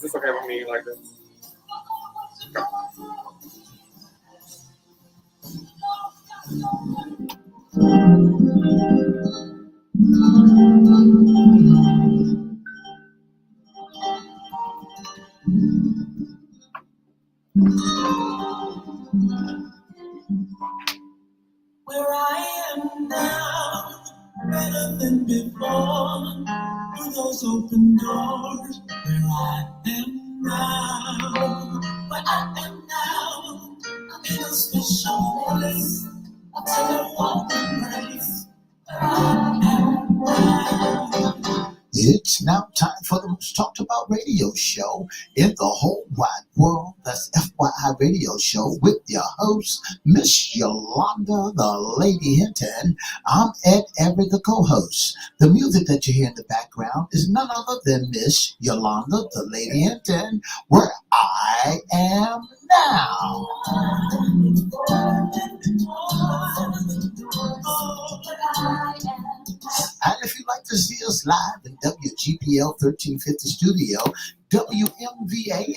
this okay with me like this? Where I am now, better than before, through those open doors. Where I am now, where I am now, I'm in a special place, a telephone place. Where I am now. It's now time for the most talked about radio show in the whole wide world. That's FYI Radio Show with your host, Miss Yolanda, the Lady Hinton. I'm Ed Everett, the co-host. The music that you hear in the background is none other than Miss Yolanda, the Lady Hinton, where I am now. And if you'd like to see us live in WGPL 1350 studio, WMVA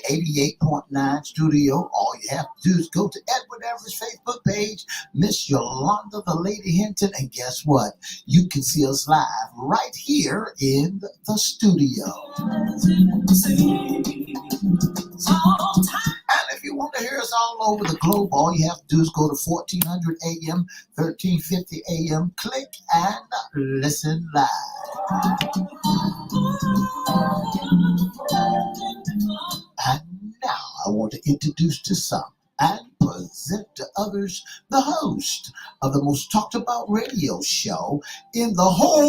88.9 studio, all you have to do is go to Edward Everett's Facebook page, Miss Yolanda, the Lady Hinton, and guess what? You can see us live right here in the studio. And if you want to hear us all over the globe, all you have to do is go to 1400 AM, 1350 AM, click and listen live. And now I want to introduce to some and present to others the host of the most talked about radio show in the whole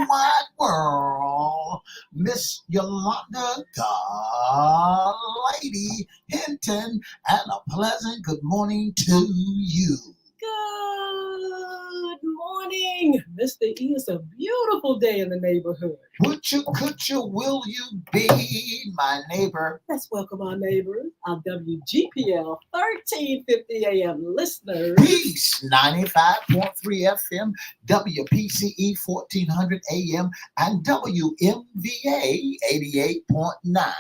wide world, Miss Yolanda, the Lady Hinton, and a pleasant good morning to you. Good morning, Mr. E. It's a beautiful day in the neighborhood. Would you, could you, will you be my neighbor? Let's welcome our neighbors, our WGPL 1350 AM listeners. Peace, 95.3 FM, WPCE 1400 AM, and WMVA 88.9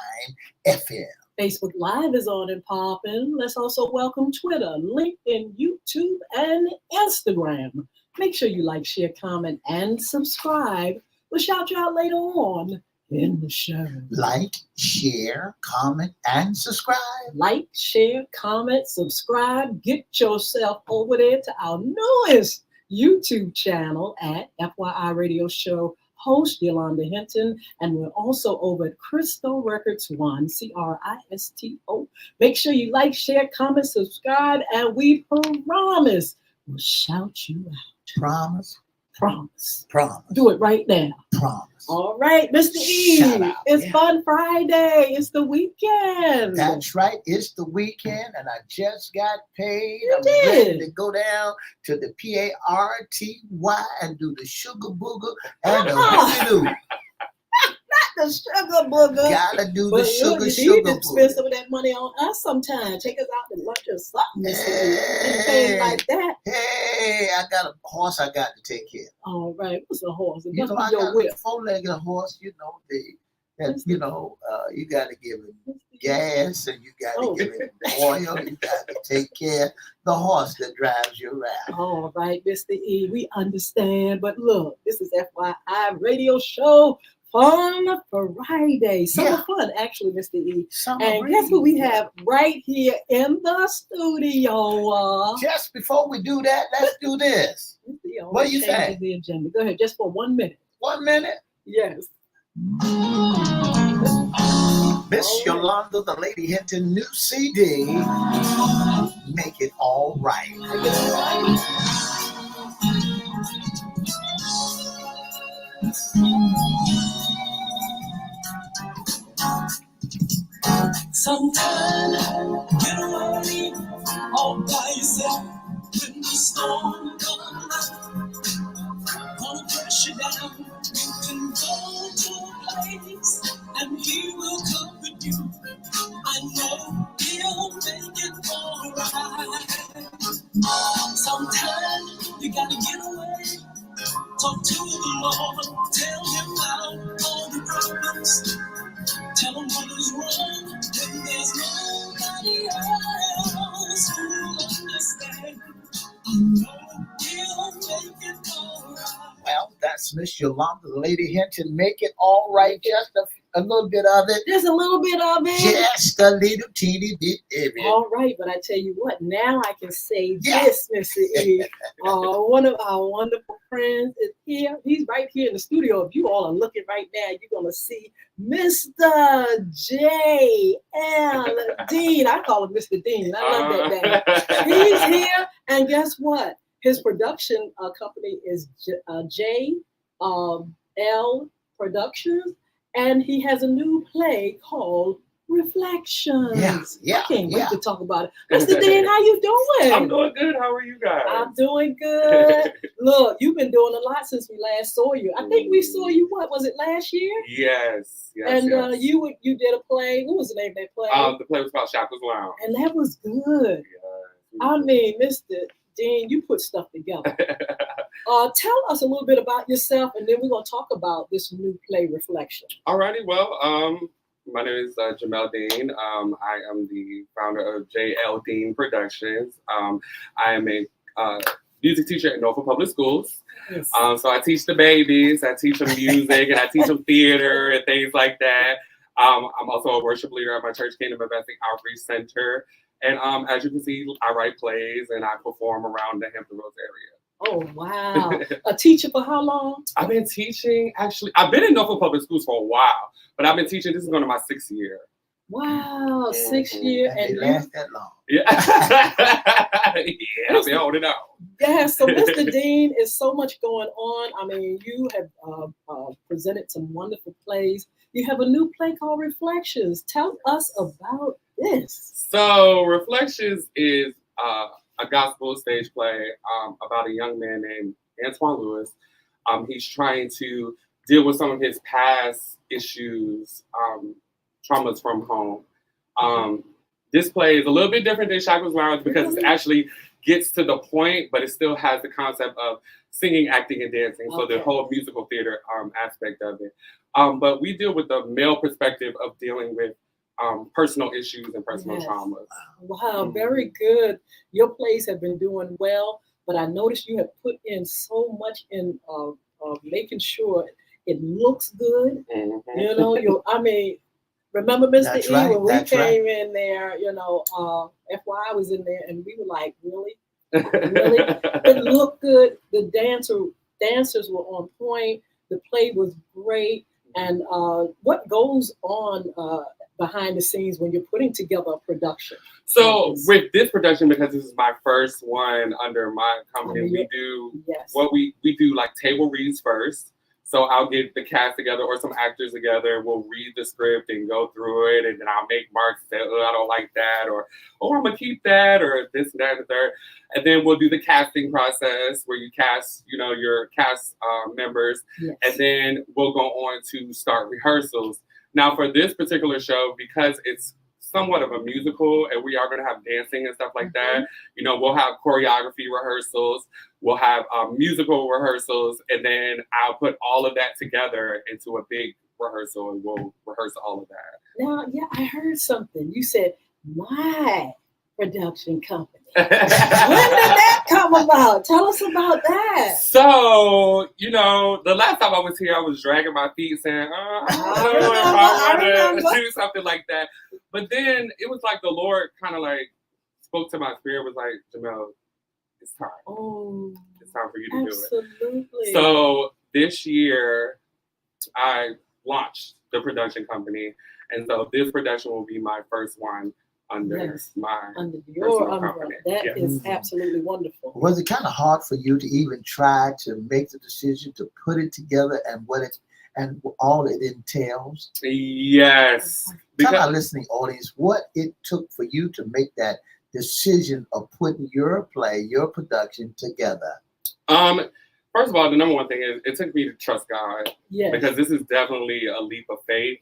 FM. Facebook Live is on and popping. Let's also welcome Twitter, LinkedIn, YouTube, and Instagram. Make sure you like, share, comment, and subscribe. We'll shout you out later on in the show. Like, share, comment, and subscribe. Like, share, comment, subscribe. Get yourself over there to our newest YouTube channel at FYI Radio Show. Host Yolanda Hinton, and we're also over at Crystal Records One, CRISTO. Make sure you like, share, comment, subscribe, and we promise we'll shout you out. Promise. Promise. Promise. Do it right now. Promise. All right, Mr. E. Shout out. It's Fun Friday. It's the weekend. That's right. It's the weekend, and I just got paid. You I'm did. ready to go down to the PARTY and do the sugar booger and the hoodoo. The sugar booger. Gotta do the But sugar look, you need to booger. spend some of that money on us sometime. Take us out to lunch or something. Anything like that. Hey, I got a horse I got to take care of. All right, what's a horse? It You must know, be I your got whip. a four-legged horse, you know, you got to give him gas and you got to give him oil. You got to take care of the horse that drives you around. All right, Mr. E, we understand. But look, this is FYI Radio Show Fun Friday. Summer fun, actually, Mr. E. And guess what we have right here in the studio? Just before we do that, let's do this. What do you think? The agenda. Go ahead, just for 1 minute. 1 minute? Yes. Miss Yolanda, the Lady Hinton, new CD, Make It All Right. Sometimes get away all by yourself when the storm comes. Gonna press you down. You can go to a place and he will comfort you. I know he'll make it all right. Sometimes you gotta get away. Talk to the Lord, tell him how when there's nobody else who understands. Well, that's Miss Yolanda, the Lady Hinton. Make it all right. Just a little bit of it. Just a little bit of it. Just a little teeny bit of it. All right, but I tell you what, now I can say this, Mr. E. One of our wonderful friends is here. He's right here in the studio. If you all are looking right now, you're going to see Mr. J.L. Dean. I call him Mr. Dean. I love that name. He's here, and guess what? His production company is J.L. Productions, and he has a new play called Reflections. Yeah, I can't wait to talk about it. Mr. Dean, how you doing? I'm doing good. How are you guys? I'm doing good. Look, you've been doing a lot since we last saw you. I think we saw you, what was it, last year? Yes. And you did a play. What was the name of that play? The play was called Shackles Lounge. And that was good. Yeah. I mean, Mr. Dean, you put stuff together. Tell us a little bit about yourself, and then we're going to talk about this new play, Reflection. Alrighty. Well, my name is Jamel Dean. I am the founder of JL Dean Productions. I am a music teacher at Norfolk Public Schools. Yes. So I teach the babies, I teach them music, and I teach them theater and things like that. I'm also a worship leader at my church, Kingdom Investing Outreach Center. And as you can see, I write plays and I perform around the Hampton Roads area. Oh, wow. A teacher for how long? I've been teaching, I've been in Norfolk Public Schools for a while, but I've been teaching, this is going to my 6th year. Wow, 6 years. And they last that long. Yeah. Yeah, I've been holding out. Yeah, so Mr. Dean, is so much going on. I mean, you have presented some wonderful plays. You have a new play called Reflections. Tell us about this. So Reflections is a gospel stage play about a young man named Antoine Lewis. He's trying to deal with some of his past issues, traumas from home. This play is a little bit different than Shackles Lounge because it actually gets to the point, but it still has the concept of singing, acting, and dancing. So the whole musical theater aspect of it. But we deal with the male perspective of dealing with personal issues and personal traumas. Wow, very good. Your plays have been doing well, but I noticed you have put in so much in making sure it looks good. Mm-hmm. You know, remember Mr. That's E right, when we that's came in there, FYI was in there and we were like, really? Really? It looked good. The dancers were on point. The play was great. And what goes on behind the scenes when you're putting together a production? So with this production, because this is my first one under my company, we do we do like table reads first. So I'll get the cast together or some actors together. We'll read the script and go through it, and then I'll make marks and say, "Oh, I don't like that," or "Oh, I'm gonna keep that," or this, and that, and the third. And then we'll do the casting process where you cast, your cast members, and then we'll go on to start rehearsals. Now, for this particular show, because it's somewhat of a musical and we are going to have dancing and stuff like that, we'll have choreography rehearsals, we'll have musical rehearsals, and then I'll put all of that together into a big rehearsal and we'll rehearse all of that. Now, I heard something. You said, my production company. When did that come about? Tell us about that. So, the last time I was here, I was dragging my feet saying, I want to do something like that. But then it was like the Lord kind of like spoke to my spirit, was like, Jamel, it's time. Oh, it's time for you to do it. Absolutely. So this year, I launched the production company. And so this production will be my first one under your umbrella. Company. That is absolutely wonderful. Was it kind of hard for you to even try to make the decision to put it together and all it entails? Yes. Tell our listening audience what it took for you to make that decision of putting your play, your production together. First of all, the number one thing is it took me to trust God. Yes. Because this is definitely a leap of faith.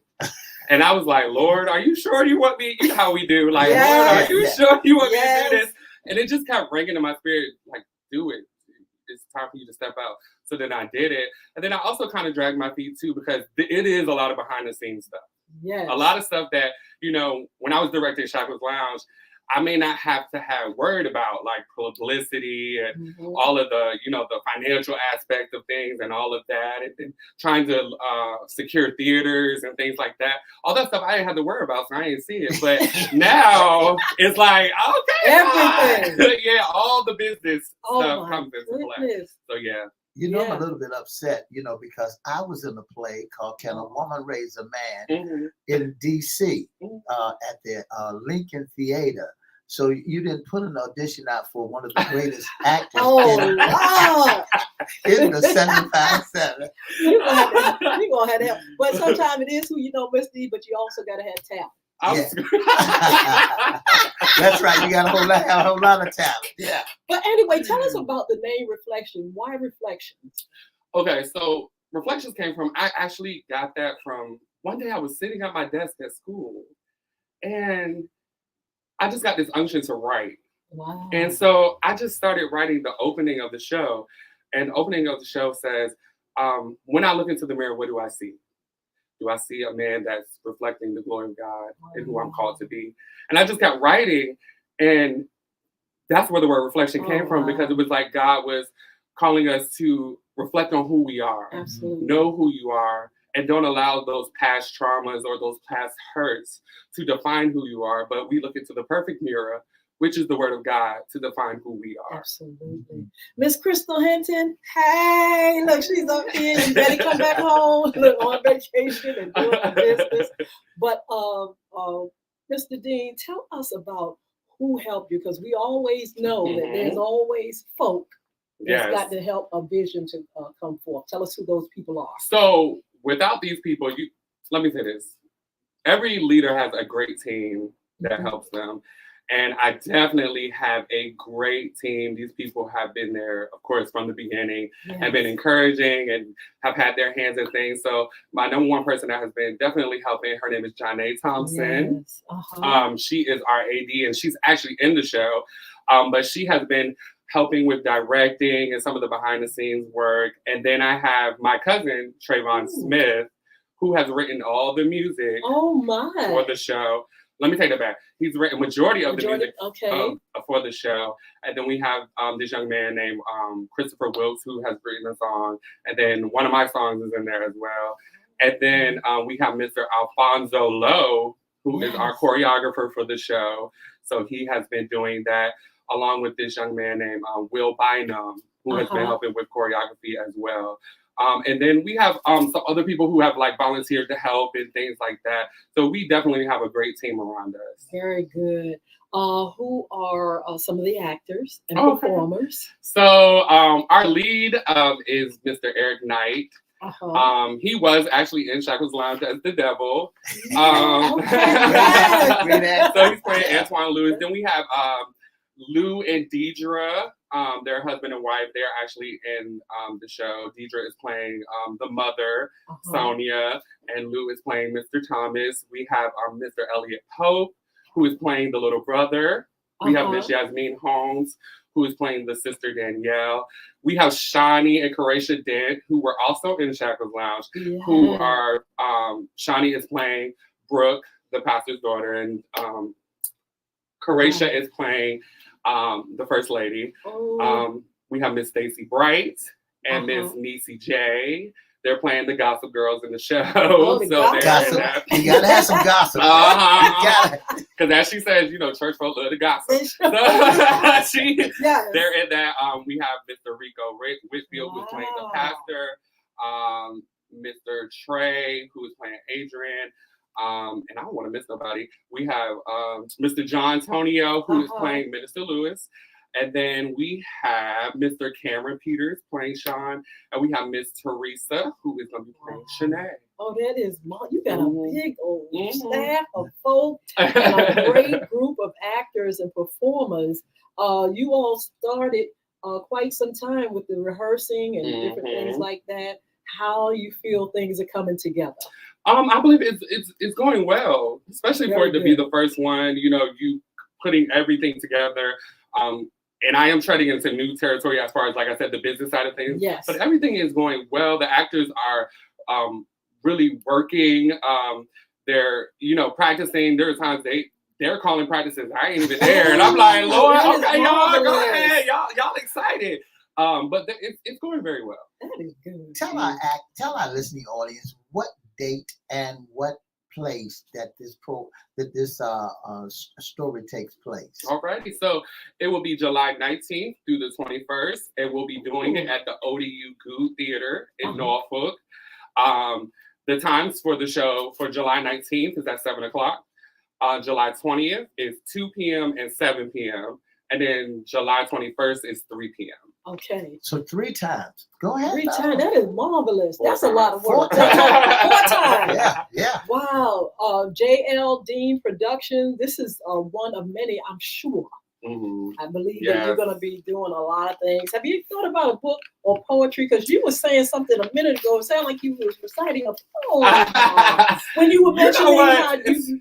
And I was like, Lord, are you sure you want me? You know how we do. Like, Lord, are you sure you want me to do this? And it just kept ringing in my spirit, like, do it. It's time for you to step out. So then I did it. And then I also kind of dragged my feet, too, because it is a lot of behind-the-scenes stuff. Yes. A lot of stuff that, when I was directing Shackles Lounge, I may not have to have worried about like publicity and all of the, the financial aspect of things and all of that, and then trying to secure theaters and things like that. All that stuff I didn't have to worry about, so I didn't see it. But now it's like, okay, everything. Yeah, all the business stuff comes into play. So yeah. I'm a little bit upset, because I was in a play called Can a Woman Raise a Man in D.C. At the Lincoln Theater. So you didn't put an audition out for one of the greatest actors in the 75-7. You're going to have to help. But sometimes it is who you know, Miss D, but you also got to have talent. Yeah. That's right. You got a whole lot of talent. Yeah. But anyway, tell us about the name Reflection. Why Reflections? Okay, so Reflections came from, I actually got that from, one day I was sitting at my desk at school and I just got this unction to write. Wow. And so I just started writing the opening of the show. And the opening of the show says, when I look into the mirror, what do I see? Do I see a man that's reflecting the glory of God and who I'm called to be? And I just kept writing, and that's where the word reflection came from, because it was like God was calling us to reflect on who we are. Absolutely. Know who you are, and don't allow those past traumas or those past hurts to define who you are. But we look into the perfect mirror, which is the word of God, to define who we are. Absolutely. Miss Crystal Hinton, hey, look, she's up here. You better come back home, look, on vacation and doing business. But Mr. Dean, tell us about who helped you, because we always know that there's always folk that's got to help a vision to come forth. Tell us who those people are. So without these people, let me say this. Every leader has a great team that helps them. And I definitely have a great team. These people have been there, of course, from the beginning, have been encouraging and have had their hands in things. So my number one person that has been definitely helping, her name is Janae Thompson. Yes. She is our AD, and she's actually in the show. But she has been helping with directing and some of the behind the scenes work. And then I have my cousin, Trayvon Smith, who has written all the music for the show. Let me take that back. He's written majority of the music for the show. And then we have this young man named Christopher Wilkes, who has written a song. And then one of my songs is in there as well. And then we have Mr. Alfonso Lowe, who is our choreographer for the show. So he has been doing that, along with this young man named Will Bynum, who has been helping with choreography as well. And then we have some other people who have like volunteered to help and things like that. So we definitely have a great team around us. Very good. Who are some of the actors and performers? So our lead is Mr. Eric Knight. He was actually in Shackles Lounge as the devil. So he's playing Antoine Lewis. Then we have Lou and Deidre, their husband and wife. They're actually in the show. Deidre is playing the mother, Sonia, and Lou is playing Mr. Thomas. We have Mr. Elliot Pope, who is playing the little brother. We have Miss Yasmin Holmes, who is playing the sister Danielle. We have Shawnee and Karacia Dent, who were also in Shackles Lounge, who are, Shawnee is playing Brooke, the pastor's daughter, and Karacia is playing the First Lady. We have Miss Stacy Bright and Miss Niecy J. They're playing the Gossip Girls in the show. So gossip. You gotta have some gossip. Because as she says, church folk love the gossip. So they're in that. We have Mr. Rico Whitfield, who's playing the pastor. Mr. Trey, who is playing Adrian. And I don't want to miss nobody. We have Mr. John Tonio, who is playing Minister Lewis. And then we have Mr. Cameron Peters playing Sean. And we have Miss Teresa, who is going to be playing Shanae. Oh, that is, you got a big old staff of folks and a great group of actors and performers. You all started quite some time with the rehearsing and different things like that. How you feel things are coming together? I believe it's going well, especially for it to be the first one. You putting everything together. And I am treading into new territory as far as, like I said, the business side of things. Yes. But everything is going well. The actors are really working. they're, practicing. There are times they're calling practices. I ain't even there. And I'm like, Lord, okay, y'all, go ahead. Y'all excited. But it's going very well. That is good. Tell our listening audience what date and what place that this story takes place. Alrighty, so it will be July 19th through the 21st, and we'll be doing it at the ODU Good Theater in Norfolk. The times for the show for July 19th is at 7 o'clock. July 20th is 2 p.m. and 7 p.m. And then July 21st is 3 p.m. Okay. So 3 times. Go ahead. 3 times. That is marvelous. That's a lot of 4 work. times. Yeah. Wow. JL Dean Productions. This is one of many, I'm sure. Mm-hmm. I believe that you're going to be doing a lot of things. Have you thought about a book or poetry? Because you were saying something a minute ago. It sounded like you were reciting a poem. When you were mentioning how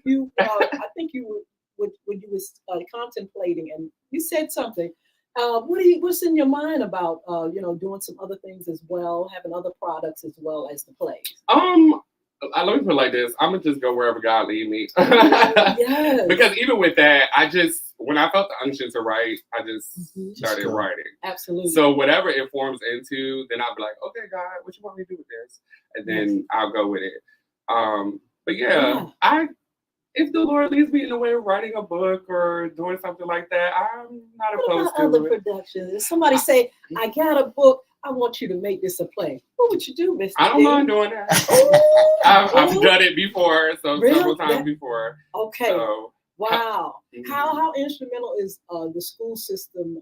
you I think you were when you was contemplating, and you said something. What's in your mind about doing some other things as well, having other products as well as the plays? Let me put it like this. I'm gonna just go wherever God lead me. Yes. Because even with that, when I felt the unction to write, I just started writing. Absolutely. So whatever it forms into, then I'll be like, okay, God, what you want me to do with this? And then I'll go with it. But if the Lord leads me in the way of writing a book or doing something like that, I'm not opposed to other it. productions? If somebody say, I got a book, I want you to make this a play. What would you do, Mr. I don't mind doing that. I've done it before, several times before. Okay. So, wow. How instrumental is the school system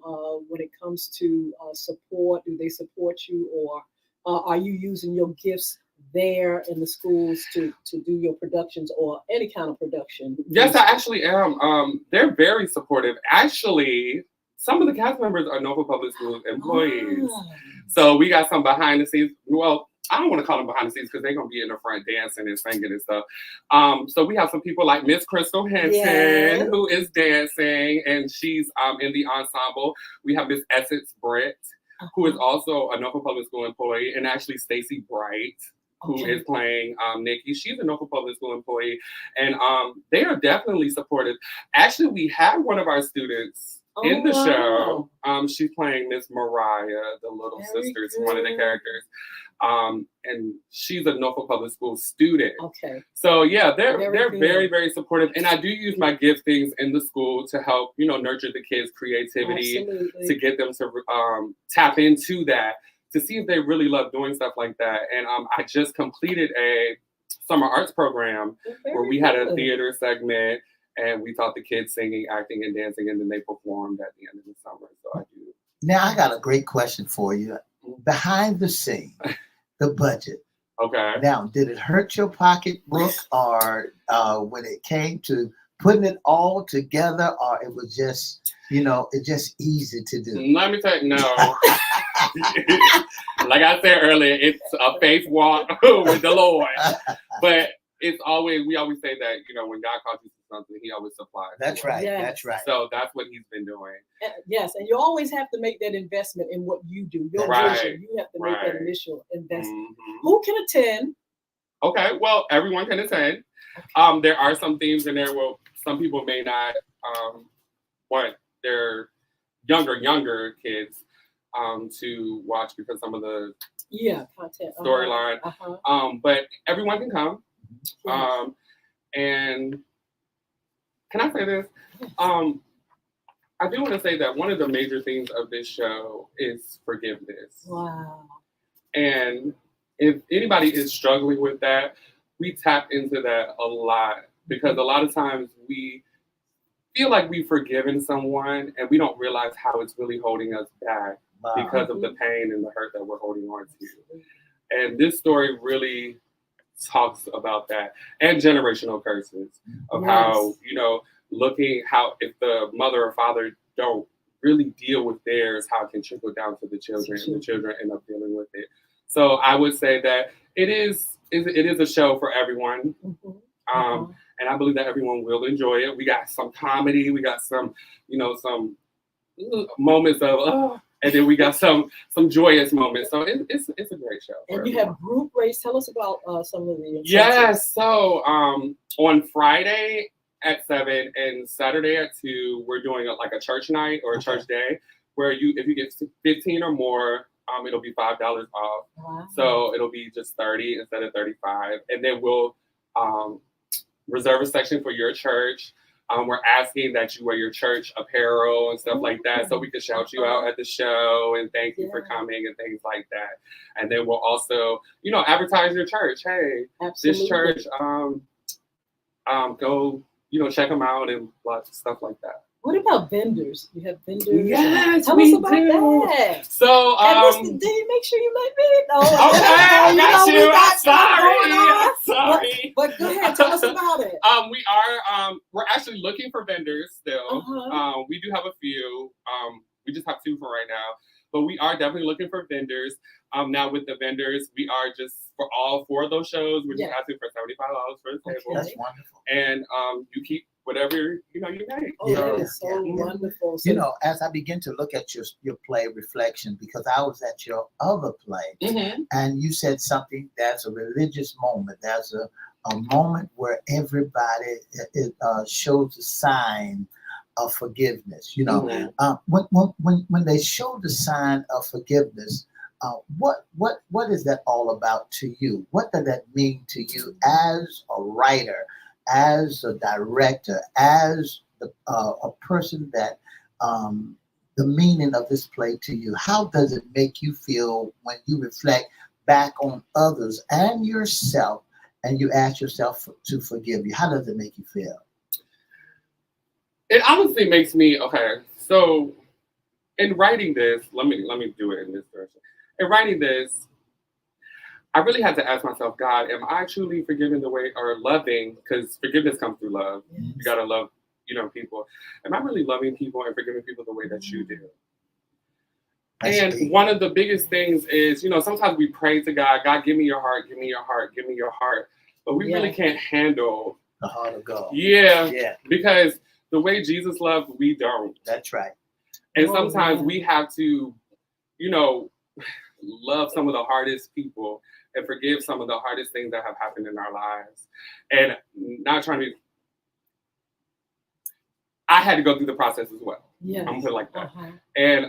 when it comes to support? Do they support you, or are you using your gifts there in the schools to do your productions or any kind of production? Yes, I actually am. They're very supportive. Actually, some of the cast members are Norfolk Public Schools employees. So we got some behind the scenes. Well, I don't want to call them behind the scenes because they're going to be in the front dancing and singing and stuff. So we have some people like Miss Crystal Hinton, who is dancing, and she's in the ensemble. We have Miss Essence Brett, who is also a Norfolk Public School employee, and actually Stacy Bright, who is playing Nikki. She's a Norfolk Public School employee, and they are definitely supportive. Actually, we had one of our students in the show. She's playing Miss Mariah, the little sister, one of the characters. And she's a Norfolk Public School student. Okay. So yeah, they're very, very supportive. And I do use my giftings in the school to help, nurture the kids' creativity, to get them to tap into that, to see if they really love doing stuff like that. And I just completed a summer arts program where we had a theater segment, and we taught the kids singing, acting, and dancing, and then they performed at the end of the summer. So I do. Now I got a great question for you. Behind the scene, the budget. Okay. Now, did it hurt your pocketbook, or when it came to putting it all together, or it was just, it's just easy to do? Let me tell you, no. Like I said earlier, it's a faith walk with the Lord. But we always say that, when God calls you to something, he always supplies. That's right. Yes. That's right. So that's what he's been doing. Yes. And you always have to make that investment in what you do. Your vision. You have to make that initial investment. Who can attend? Okay. Well, everyone can attend. Okay. There are some themes in there where some people may not want their younger kids to watch because some of the content storyline. But everyone can come. Yes. And can I say this? I do want to say that one of the major themes of this show is forgiveness. Wow. And if anybody is struggling with that, we tap into that a lot, because a lot of times we feel like we've forgiven someone and we don't realize how it's really holding us back because of the pain and the hurt that we're holding on to. And this story really talks about that, and generational curses of how, looking how if the mother or father don't really deal with theirs, how it can trickle down to the children, and the children end up dealing with it. So I would say that it is a show for everyone. And I believe that everyone will enjoy it. We got some comedy, we got some, some moments of And then we got some joyous moments. So it's a great show. And you have group race. Tell us about some of the. Yes. So on Friday at 7 and Saturday at 2, we're doing like a church night or a church day where if you get 15 or more, it'll be $5 off. Wow. So it'll be just 30 instead of 35. And then we'll reserve a section for your church. We're asking that you wear your church apparel and stuff like that, so we can shout you out at the show and thank you for coming and things like that. And then we'll also, advertise your church. Hey, this church, go, check them out and lots of stuff like that. What about vendors? You have vendors? Yes, tell us about that. So, did you make sure you let me know? Okay, I got you. Sorry. But go ahead, tell us about it. We're actually looking for vendors still. We do have a few. We just have 2 for right now. But we are definitely looking for vendors. Now with the vendors, we are just for all 4 of those shows, we're just asking for $75 for the table. That's wonderful. And you keep whatever you make. That is so wonderful. So, as I begin to look at your play Reflection, because I was at your other play, and you said something that's a religious moment. That's a moment where everybody shows a sign of forgiveness. When they show the sign of forgiveness, what is that all about to you? What does that mean to you as a writer, as a director, as a person that the meaning of this play to you? How does it make you feel when you reflect back on others and yourself and you ask yourself to forgive you? How does it make you feel? It honestly makes me so in writing this, let me do it in this direction. In writing this, I really had to ask myself, God, am I truly forgiving the way, or loving? Because forgiveness comes through love. Yes. You gotta love, people. Am I really loving people and forgiving people the way that you do? And one of the biggest things is, sometimes we pray to God, God, give me your heart, give me your heart, give me your heart. But we really can't handle the heart of God. Yeah. Because the way Jesus loved, we don't. That's right. And sometimes we have to, love some of the hardest people and forgive some of the hardest things that have happened in our lives. And not trying to, I had to go through the process as well. Yeah. I'm gonna put it like that. And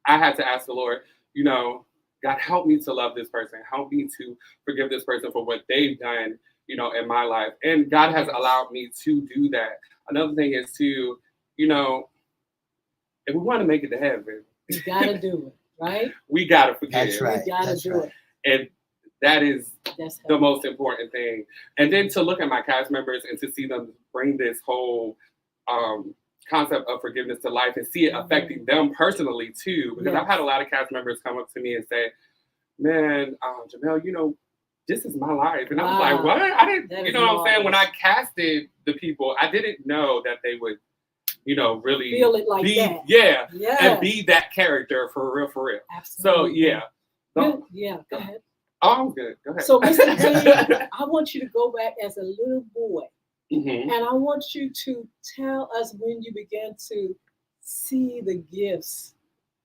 I had to ask the Lord, God, help me to love this person. Help me to forgive this person for what they've done, in my life. And God has allowed me to do that. Another thing is to, if we want to make it to heaven, you gotta do it, right? We gotta forgive. That's right. We gotta do it. And that is the most important thing. And then to look at my cast members and to see them bring this whole concept of forgiveness to life and see it affecting them personally too. Because I've had a lot of cast members come up to me and say, man, Jamel, this is my life. And I was like, what? I didn't, what I'm saying? When I casted the people, I didn't know that they would, really feel it like that. Yeah. And be that character for real. Absolutely. So go ahead. Oh, I'm good. Go ahead. So, Mr. J, I want you to go back as a little boy. Mm-hmm. And I want you to tell us when you began to see the gifts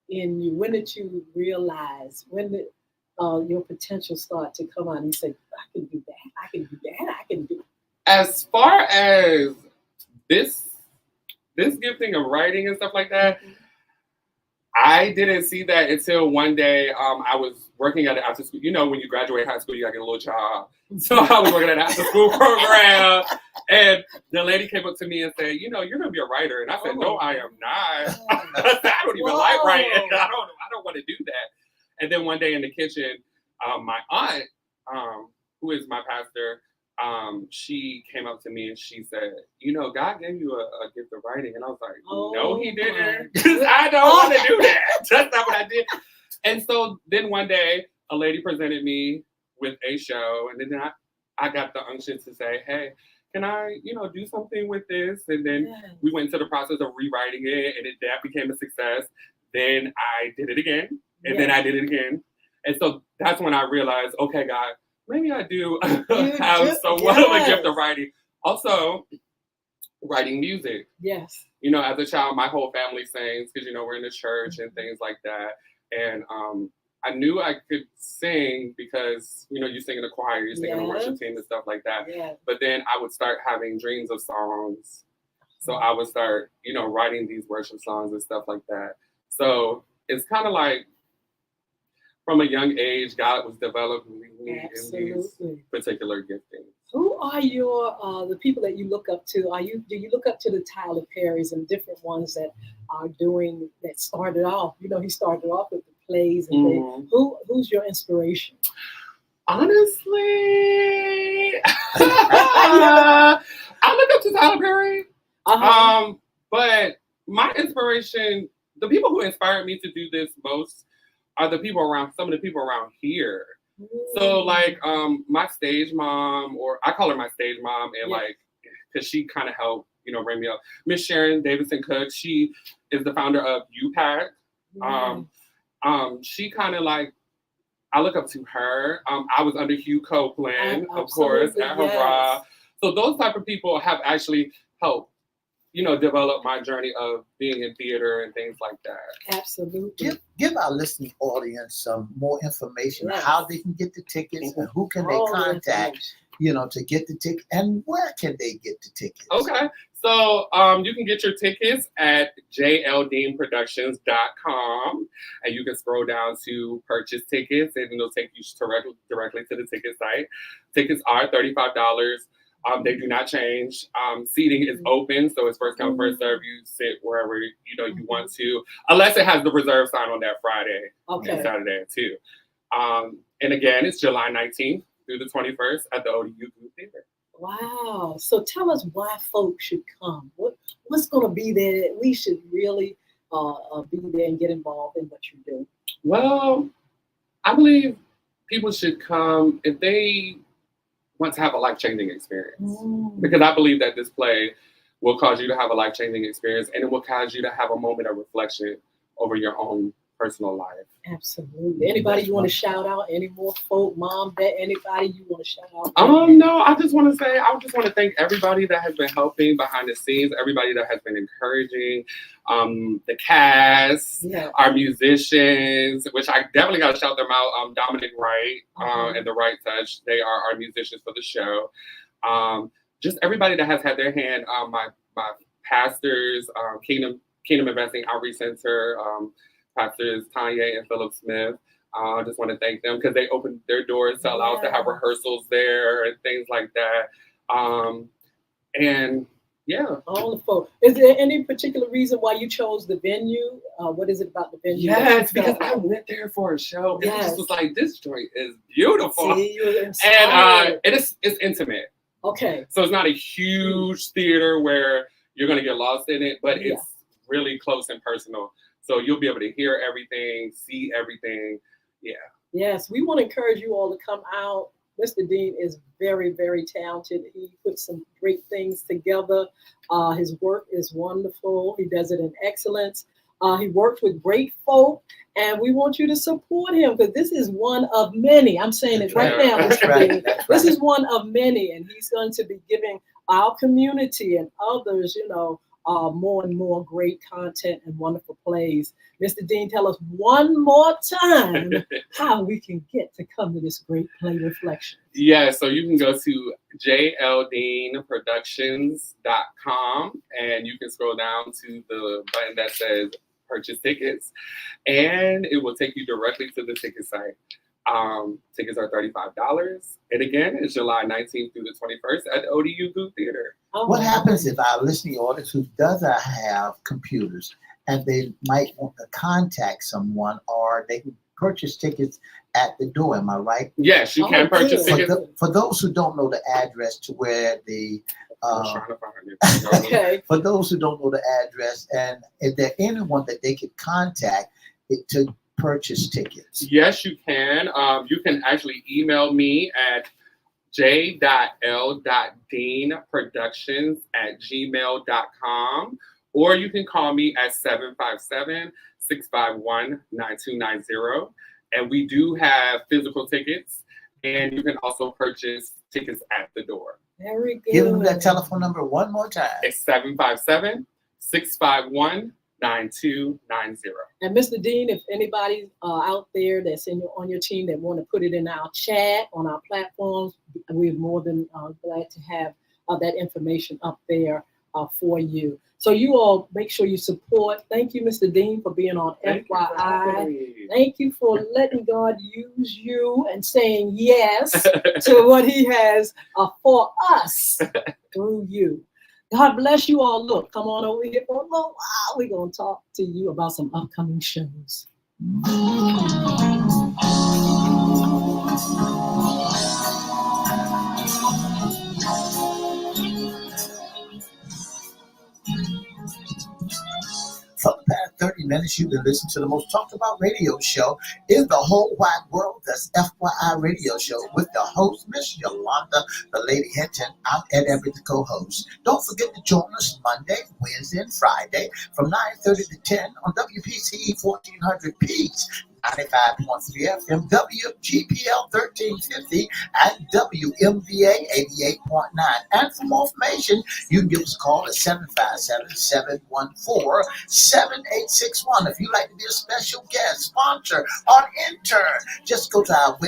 in you. When did you realize? When did your potential start to come out and you say, I can do that, I can do that, I can do it? As far as this gifting of writing and stuff like that, I didn't see that until one day I was working at an after school. When you graduate high school, you gotta get a little job. So I was working at an after school program, and the lady came up to me and said, you're gonna be a writer. And I said, no, I am not. I don't even like writing. I don't want to do that. And then one day in the kitchen, my aunt, who is my pastor, she came up to me and she said, God gave you a gift of writing. And I was like, no, he didn't. I don't want to do that. That's not what I did. And so then one day, a lady presented me with a show. And then I got the unction to say, hey, can I, do something with this? And then we went into the process of rewriting it. And that became a success. Then I did it again. And then I did it again. And so that's when I realized, okay, God, maybe I do have somewhat of a gift of writing. Also, writing music. Yes. you know, as a child, my whole family sings because, you know, we're in the church and things like that. And I knew I could sing because, you know, you sing in a choir, you sing in a worship team and stuff like that. Yeah. But then I would start having dreams of songs. So I would start, you know, writing these worship songs and stuff like that. So it's kind of like from a young age, God was developing me in these particular giftings. Who are your the people that you look up to? Do you look up to the Tyler Perrys and different ones that are doing that started off? You know, he started off with the plays and things. Who's your inspiration? Honestly, I look up to Tyler Perry. But my inspiration, the people who inspired me to do this most are some of the people around here. So like my stage mom, or I call her my stage mom, and like, because she kind of helped, you know, bring me up. Miss Sharon Davidson Cook, she is the founder of UPAC. She kind of like, I look up to her. I was under Hugh Copeland, of course, at Hurrah. So those type of people have actually helped, you know, develop my journey of being in theater and things like that. Absolutely. Give our listening audience some more information on how they can get the tickets and who can they contact, you know, to get the ticket, and where can they get the tickets? Okay. So you can get your tickets at jldeenproductions.com, and you can scroll down to purchase tickets, and it'll take you directly to the ticket site. Tickets are $35. They do not change. Seating is open, so it's first come, first serve. You sit wherever you know you want to, unless it has the reserve sign on that Friday and Saturday too. And again, it's July 19th through the 21st at the ODU Theater. Wow! So tell us why folks should come. What's going to be there that we should really be there and get involved in what you do? Well, I believe people should come if they want to have a life-changing experience. Because I believe that this play will cause you to have a life-changing experience, and it will cause you to have a moment of reflection over your own personal life. Absolutely. Anybody you want to shout out? Any more folk, mom, dad, anybody you want to shout out? No, I just want to thank everybody that has been helping behind the scenes, everybody that has been encouraging, the cast, our musicians, which I definitely got to shout them out. Dominic Wright and The Right Touch, they are our musicians for the show. Just everybody that has had their hand, my pastors, Kingdom Investing Outreach Center, Pastors Tanya and Philip Smith. I just want to thank them because they opened their doors to allow us to have rehearsals there and things like that. And all the folks. Is there any particular reason why you chose the venue? What is it about the venue? Yes, because I went there for a show. And it just was like, this joint is beautiful. See, and it's intimate. Okay. So it's not a huge theater where you're going to get lost in it, but it's really close and personal. So you'll be able to hear everything, see everything. Yeah. Yes, we want to encourage you all to come out. Mr. Dean is very, very talented. He puts some great things together. His work is wonderful. He does it in excellence. He works with great folk, and we want you to support him because this is one of many. I'm saying it right now, Mr. Dean. This is one of many, and he's going to be giving our community and others, you know, more and more great content and wonderful plays. Mr. Dean, tell us one more time how we can get to come to this great play reflection. Yeah, so you can go to jldeenproductions.com and you can scroll down to the button that says purchase tickets, and it will take you directly to the ticket site. Tickets are $35. And again, it's July 19th through the 21st at the ODU Booth Theater. What happens if our listening audience who doesn't have computers and they might want to contact someone, or they can purchase tickets at the door? Am I right? Yes, you can purchase tickets. For those who don't know the address to where the for those who don't know the address, and is there anyone that they could contact to purchase tickets? Yes, you can. You can actually email me at j.l.deanproductions@gmail.com, or you can call me at 757-651-9290. And we do have physical tickets, and you can also purchase tickets at the door. Very good. Give them that telephone number one more time. It's 757-651-9290. 651-9290. And Mr. Dean, if anybody out there that's on your team that want to put it in our chat on our platforms, we're more than glad to have that information up there for you. So you all make sure you support. Thank you, Mr. Dean, for being on FYI. Thank you for letting God use you and saying yes to what he has for us through you. God bless you all. Look, come on over here for a little while. We're going to talk to you about some upcoming shows. For the past 30 minutes, you've been listening to the most talked about radio show in the whole wide world. That's FYI Radio Show with the host, Miss Yolanda, the Lady Hinton. I'm Ed Everett, the co-host. Don't forget to join us Monday, Wednesday, and Friday from 9:30 to 10 on WPCE 1400 Peaks, 95.3 FM, WGPL 1350, and WMVA 88.9. And for more information, you can give us a call at 757-714-7861. If you'd like to be a special guest, sponsor, or intern, just go to our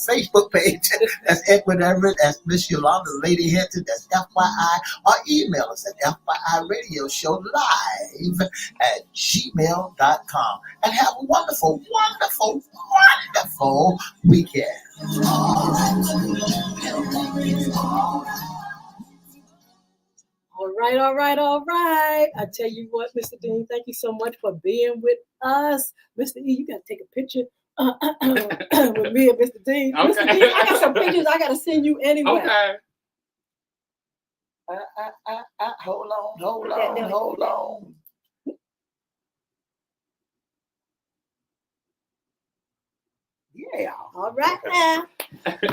Facebook page. That's Edward Everett. That's Miss Yolanda, Lady Hinton. That's FYI. Or email us at FYIRadioshow@gmail.com. And have a wonderful, wonderful, wonderful weekend. All right. I tell you what, Mr. Dean, thank you so much for being with us. Mr. E, you got to take a picture with me and Mr. Dean. Okay. Mr. Dean, I got some pictures I got to send you anyway. Okay. Hold on. Yeah. All right now.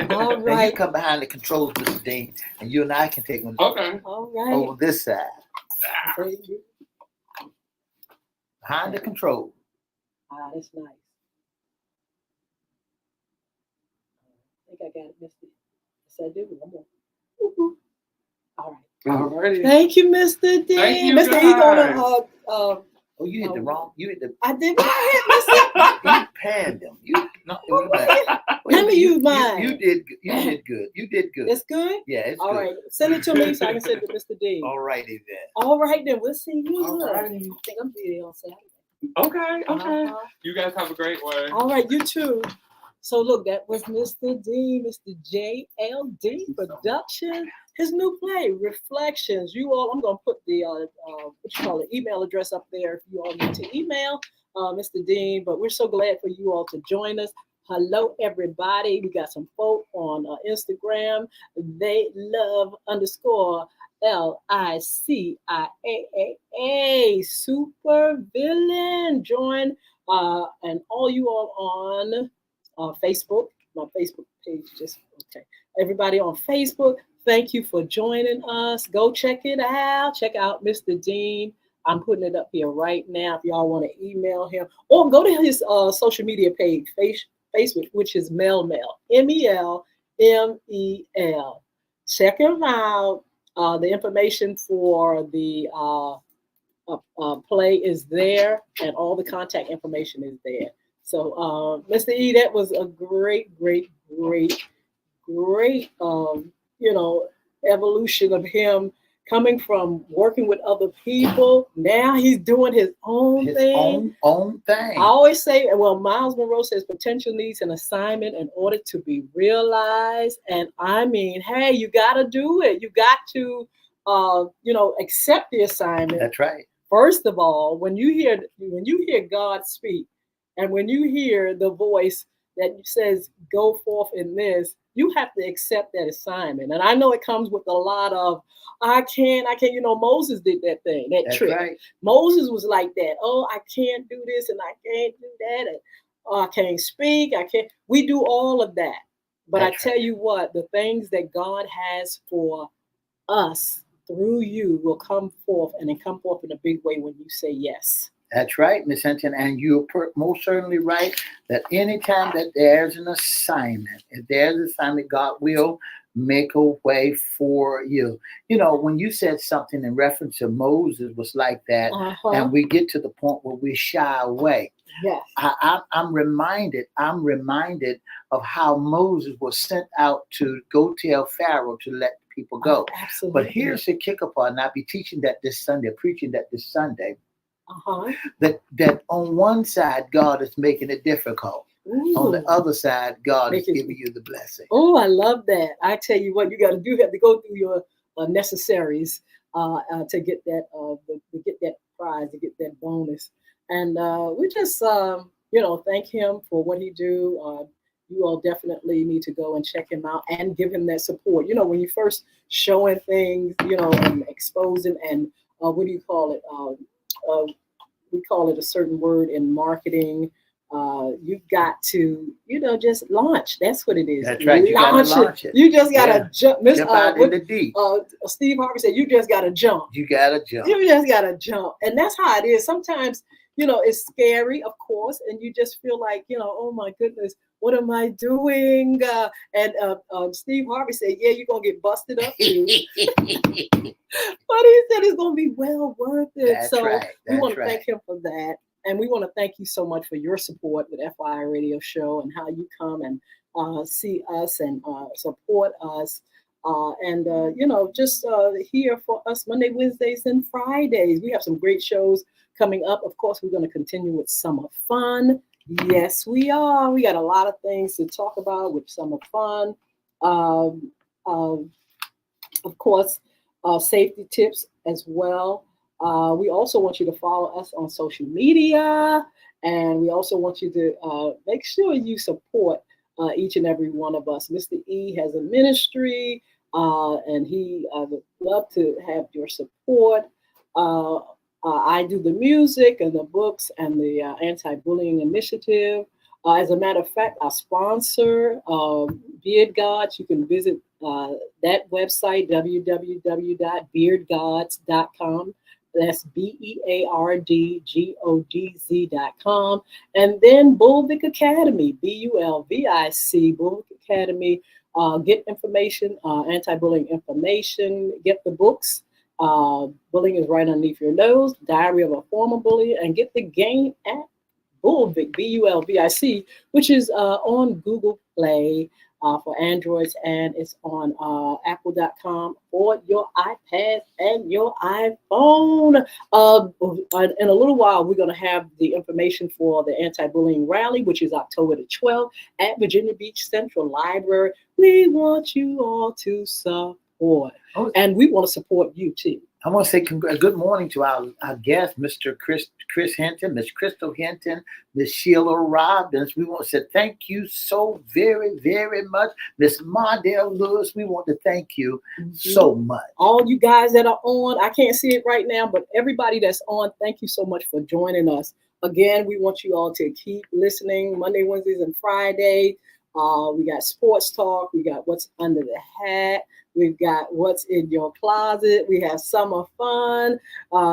All right. Now you come behind the controls, Mr. Dean, and you and I can take one all right. over this side. Behind the control. That's nice. I think I got it, Mr. Yes, I do. All right. All righty. Thank you, Mr. Dean. Thank you, Mr. E going you hit the wrong. You hit the. I did not hit Mr. You panned him. Let me use mine. You did good. It's good? Yeah, it's all good. All right. Send it to me so I can send it to Mr. D. All righty then. All right then. We'll see you. Right. I think I'm busy on Saturday. Okay. You guys have a great one. All right, you too. So look, that was Mr. D, Mr. JLD Production. His new play, Reflections. You all, I'm gonna put the email address up there if you all need to email Mr. Dean. But we're so glad for you all to join us. Hello, everybody. We got some folk on Instagram. They love _LICIAA. Super villain. Join and all you all on Facebook. My Facebook page just okay. Everybody on Facebook. Thank you for joining us. Go check it out. Check out Mr. Dean. I'm putting it up here right now if y'all want to email him. Or go to his social media page, Facebook, which is Mel, MELMEL. Check him out. The information for the play is there, and all the contact information is there. So, Mr. E, that was a great, evolution of him coming from working with other people. Now he's doing his own thing. Own thing. I always say, well, Miles Monroe says potential needs an assignment in order to be realized. And I mean, hey, you got to do it. You got to, accept the assignment. That's right. First of all, when you hear God speak, and when you hear the voice that says, go forth in this, you have to accept that assignment. And I know it comes with a lot of, I can't, Moses did that thing, that That's trick. Right. Moses was like that. Oh, I can't do this and I can't do that. And I can't speak. We do all of that. But I tell you what, the things that God has for us through you will come forth, and then come forth in a big way when you say yes. That's right, Miss Hinton, and you're most certainly right that anytime that there's an assignment, if there's an assignment, God will make a way for you. You know, when you said something in reference to Moses was like that, and we get to the point where we shy away. Yes. I'm reminded of how Moses was sent out to go tell Pharaoh to let people go. Absolutely. But here's the kicker part, and I'll be teaching that this Sunday, preaching that this Sunday. That on one side, God is making it difficult. Ooh. On the other side, God is giving you the blessing. Oh, I love that. I tell you what, you got to do. You have to go through your necessaries to get that prize, to get that bonus. And we just, thank him for what he do. You all definitely need to go and check him out and give him that support. You know, when you first showing things, and exposing and what do you call it? We call it a certain word in marketing. You've got to, just launch. That's what it is. That's right. You got to launch it. You just got to jump. Jump out in the deep. Steve Harvey said, you just got to jump. You got to jump. You just got to jump. And that's how it is. Sometimes, it's scary, of course, and you just feel like, oh my goodness, what am I doing? And Steve Harvey said, yeah, you're going to get busted up too. But he said it's going to be well worth it. That's so right. we want to thank him for that. And we want to thank you so much for your support with FYI Radio Show and how you come and see us and support us. Just here for us Monday, Wednesdays, and Fridays. We have some great shows coming up. Of course, we're going to continue with Summer Fun. Yes, we are. We got a lot of things to talk about with Summer Fun. Of course, safety tips as well. We also want you to follow us on social media, and we also want you to make sure you support each and every one of us. Mr. E has a ministry, and he would love to have your support. I do the music and the books and the anti-bullying initiative. As a matter of fact, our sponsor, Beard Gods, you can visit that website, www.beardgods.com. That's BEARDGODZ.com. And then Bulvic Academy, BULVIC, Bulvic Academy. Get information, anti-bullying information, get the books. Bullying is right underneath your nose, Diary of a Former Bully, and get the game at Bulvic, BULVIC, which is on Google Play for Androids, and it's on apple.com for your iPad and your iPhone. In a little while, we're going to have the information for the anti-bullying rally, which is October the 12th at Virginia Beach Central Library. We want you all to support, and we want to support you too. I want to say good morning to our guest, Mr. Chris Hinton, Miss Crystal Hinton, Miss Sheila Robbins. We want to say thank you so very, very much. Miss Mardell Lewis, we want to thank you so much. All you guys that are on, I can't see it right now, but everybody that's on, thank you so much for joining us. Again, we want you all to keep listening Monday, Wednesdays, and Friday. We got sports talk. We got what's under the hat. We've got what's in your closet. We have summer fun,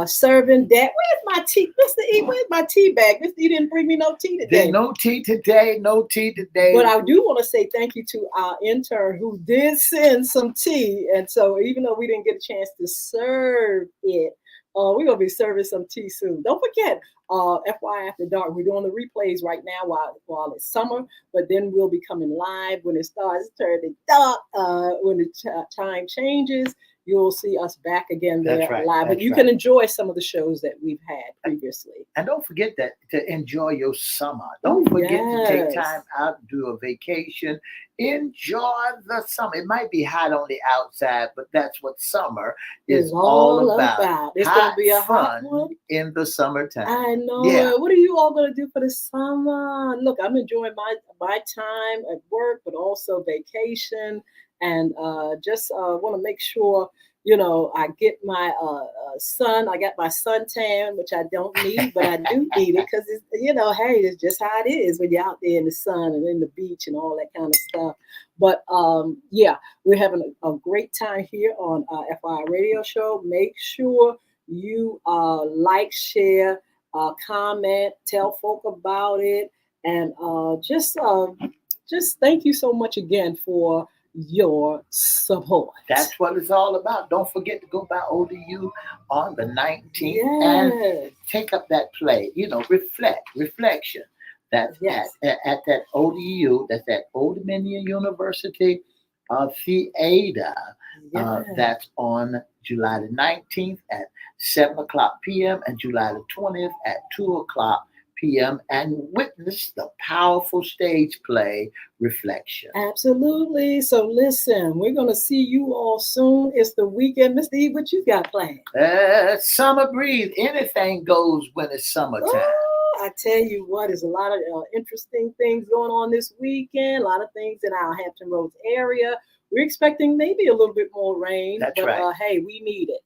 serving that. Where's my tea? Mr. E, where's my tea bag? Mr. E didn't bring me no tea today. There's no tea today. But I do want to say thank you to our intern who did send some tea. And so even though we didn't get a chance to serve it, we're going to be serving some tea soon. Don't forget, FYI After Dark, we're doing the replays right now while it's summer, but then we'll be coming live when it starts turning dark. When the time changes, you'll see us back again there live. But you can enjoy some of the shows that we've had previously. And don't forget that to enjoy your summer. Don't forget to take time out, do a vacation. Enjoy the summer. It might be hot on the outside, but that's what summer is all about. It's going to be a hot one in the summertime. I know. Yeah. What are you all going to do for the summer? Look, I'm enjoying my time at work, but also vacation. And just want to make sure, I get my sun. I got my suntan, which I don't need, but I do need it because, hey, it's just how it is when you're out there in the sun and in the beach and all that kind of stuff. But, we're having a great time here on FYI Radio Show. Make sure you like, share, comment, tell folk about it, and just thank you so much again for your support. That's what it's all about. Don't forget to go by ODU on the 19th and take up that play. Reflection. That's at that ODU. That's at Old Dominion University Theater. That's on July the 19th at 7 o'clock p.m. and July the 20th at 2 o'clock p.m. and witness the powerful stage play Reflection. Absolutely. So listen, we're going to see you all soon. It's the weekend. Mr. E, what you got planned? Summer breeze. Anything goes when it's summertime. Oh, I tell you what, there's a lot of interesting things going on this weekend. A lot of things in our Hampton Roads area. We're expecting maybe a little bit more rain. That's but, right. Hey, we need it.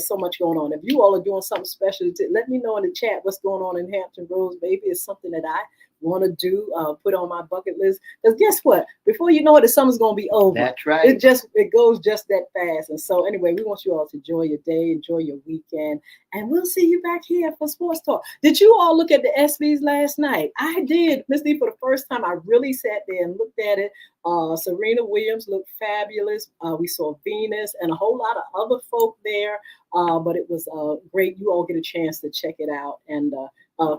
So much going on. If you all are doing something special, let me know in the chat what's going on in Hampton Roads. Maybe it's something that I want to do, put on my bucket list. Because guess what? Before you know it, the summer's going to be over. That's right. It goes just that fast. And so anyway, we want you all to enjoy your day, enjoy your weekend, and we'll see you back here for Sports Talk. Did you all look at the ESPYs last night? I did. Miss Lee, for the first time, I really sat there and looked at it. Serena Williams looked fabulous. We saw Venus and a whole lot of other folk there. But it was great. You all get a chance to check it out and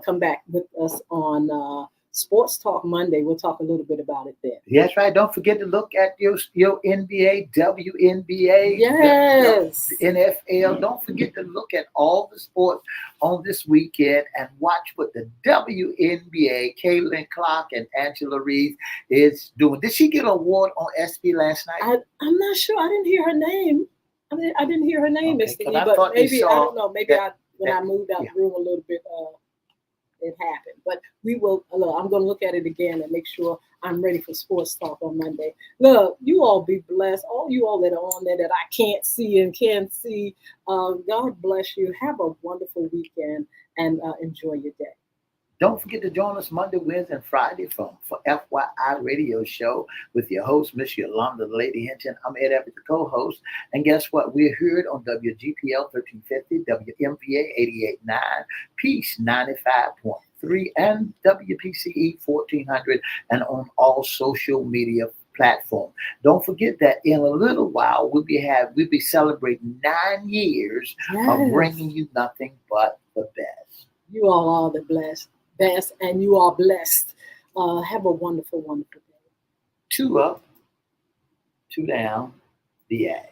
come back with us on Sports Talk Monday. We'll talk a little bit about it then. That's right. Don't forget to look at your NBA, WNBA, yes, NFL. Don't forget to look at all the sports on this weekend and watch what the WNBA, Caitlin Clark and Angela Reese is doing. Did she get an award on ESPY last night? I'm not sure. I didn't hear her name. I didn't hear her name, Mr. Lee, but maybe, I don't know. Maybe when I moved out the room a little bit, it happened. But we will, I'm going to look at it again and make sure I'm ready for Sports Talk on Monday. Look, you all be blessed. All you all that are on there that I can't see and can see, God bless you. Have a wonderful weekend and enjoy your day. Don't forget to join us Monday, Wednesday, and Friday for FYI Radio Show with your host, Miss Yolanda Lady Hinton. I'm Ed Everette, the co-host. And guess what? We're heard on WGPL 1350, WMVA 88.9, Peace 95.3, and WPCE 1400, and on all social media platform. Don't forget that in a little while we'll be celebrating 9 years of bringing you nothing but the best. You all are the best, and you are blessed. Have a wonderful, wonderful day. 2 up, 2 down, the A.